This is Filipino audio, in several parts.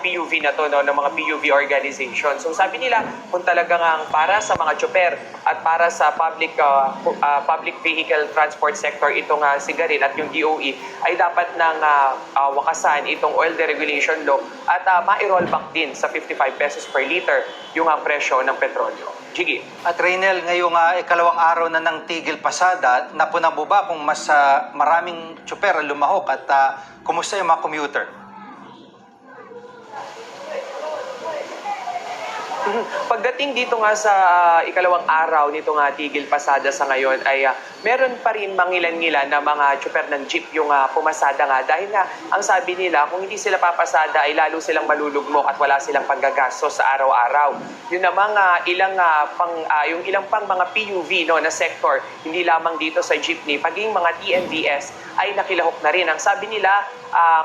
PUV na to, no, ng mga PUV organization. So sabi nila, kung talagang para sa mga tsuper at para sa public vehicle transport sector itong sigarin at yung DOE ay dapat nang wakasan itong oil deregulation law at ma-roll back din sa 55 pesos per liter yung presyo ng petrolyo. Jiggy. At Reynel, ngayong ikalawang araw na ng tigil pasada, napunan mo ba kung mas maraming tsuper ang lumahok at kumusta yung mga commuter? Pagdating dito nga sa ikalawang araw nito nga tigil pasada sa ngayon ay meron pa rin mangilan-ngilan na mga tsuper ng jeep yung pumasada nga dahil nga ang sabi nila kung hindi sila papasada ay lalo silang malulugmok at wala silang panggagastos sa araw-araw. Yun namang yung ilang pang mga PUV no, na sector, hindi lamang dito sa jeepney, paging mga TNVS ay nakilahok na rin. Ang sabi nila,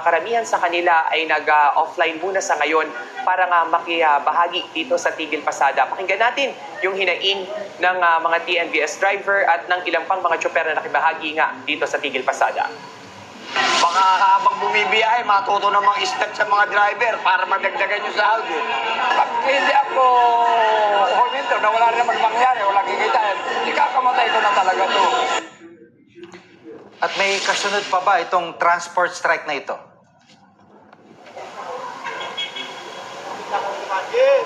karamihan sa kanila ay nag-offline muna sa ngayon para nga makibahagi dito sa tigil pasada. Pakinggan natin yung hinaing ng mga TNVS driver at ng ilang pang mga tsuper na nakibahagi nga dito sa tigil pasada. Baka habang bumibiyahe, matuto namang step sa mga driver para madagdagan yung sahod. Pag hindi ako huminto na wala naman mangyari, wala kikitain, ikakamatay ko na talaga to. At may kasunod pa ba itong transport strike na ito?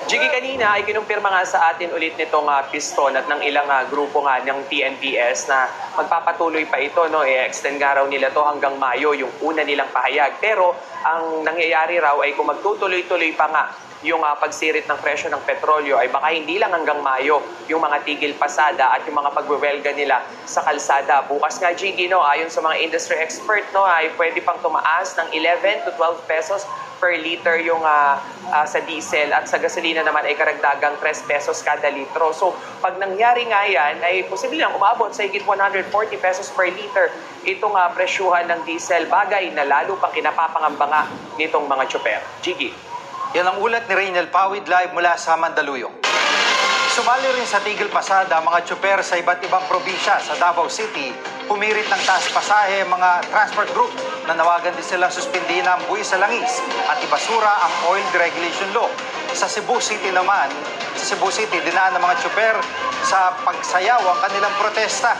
Jiggy, kanina ay kinumpirma nga sa atin ulit nitong piston at ng ilang grupo nga ng TNVS na magpapatuloy pa ito. No? I-extend nga raw nila to hanggang Mayo, yung una nilang pahayag. Pero ang nangyayari raw ay kung magtutuloy-tuloy pa nga yung pagsirit ng presyo ng petrolyo ay baka hindi lang hanggang Mayo yung mga tigil pasada at yung mga pagwewelga nila sa kalsada. Bukas nga, Jiggy, no, ayon sa mga industry expert, no, ay pwede pang tumaas ng 11 to 12 pesos per liter yung sa diesel at sa gasolina naman ay karagdagang 3 pesos kada litro. So pag nangyari nga yan ay posible lang umabot sa higit 140 pesos per liter itong presyuhan ng diesel, bagay na lalo pang kinapapangamba nga nitong mga tsuper. Jiggy. Yan ang ulat ni Reynel Pawid live mula sa Mandaluyong. Sumali rin sa tigil pasada mga tsuper sa iba't ibang probinsya sa Davao City. Pumirit ng taas pasahe mga transport group na nawagan din silang suspindihin ang buwis sa langis at ibasura ang oil deregulation law. Sa Cebu City naman, dinaan ng mga tsuper sa pagsayaw ang kanilang protesta.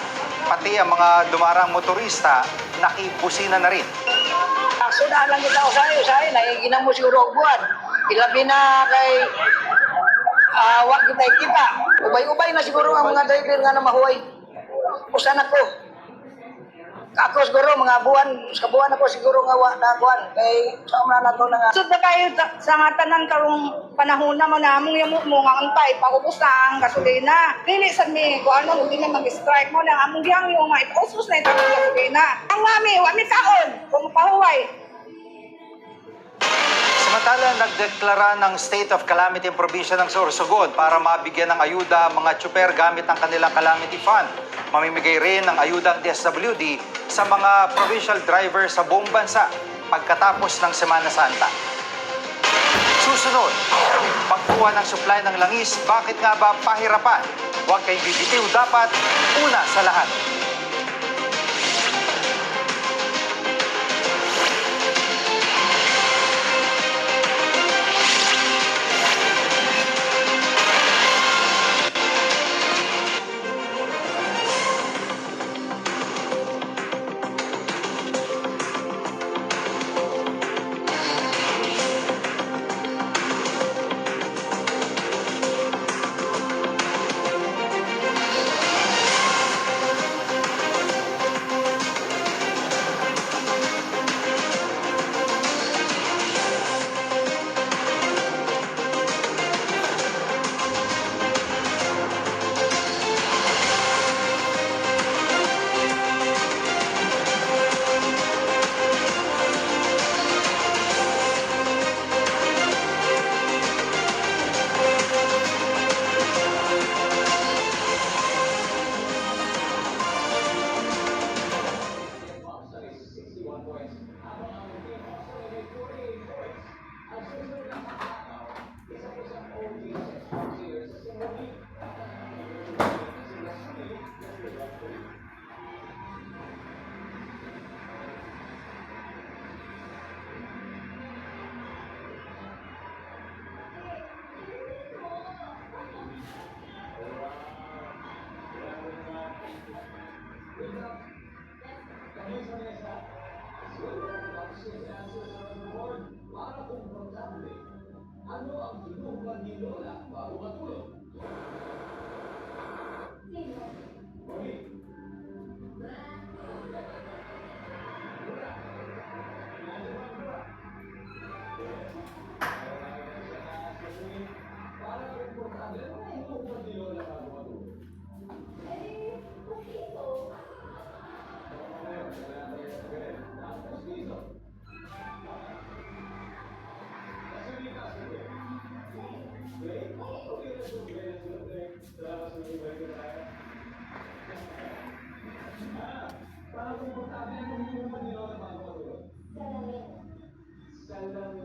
Pati ang mga dumarang motorista nakibusina na rin. Sunaan lang kita usahay, naiginan mo siguro og buwan. Ilabi na kay wag kita. Ubay-ubay na siguro ang mga driver nga na mahuway. Usan ako. Ako siguro mga buwan, sa buwan ako siguro nga na buwan. Kay sa umna na to nga. Sud na kayo sa nga tanan karong panahon na manamong yamo mo nga untay paubos na ang gasolina. Dili sad mi ko ano hindi na mag-strike mo na among giyang yung nga ipusos na itong gasolina. Ang mami, wa mi kaon kung pahuway. Samantala, nagdeklara ng state of calamity ang probinsya ng Sorsogon para mabigyan ng ayuda ang mga tsuper gamit ang kanilang calamity fund. Mamimigay rin ng ayuda ang DSWD sa mga provincial drivers sa buong bansa pagkatapos ng Semana Santa. Susunod, pagkuha ng supply ng langis, bakit nga ba pahirapan? Huwag kayong bibitiw, dapat una sa lahat. Para komportable ang hindi mo pa nila na bago matulog. Salamin.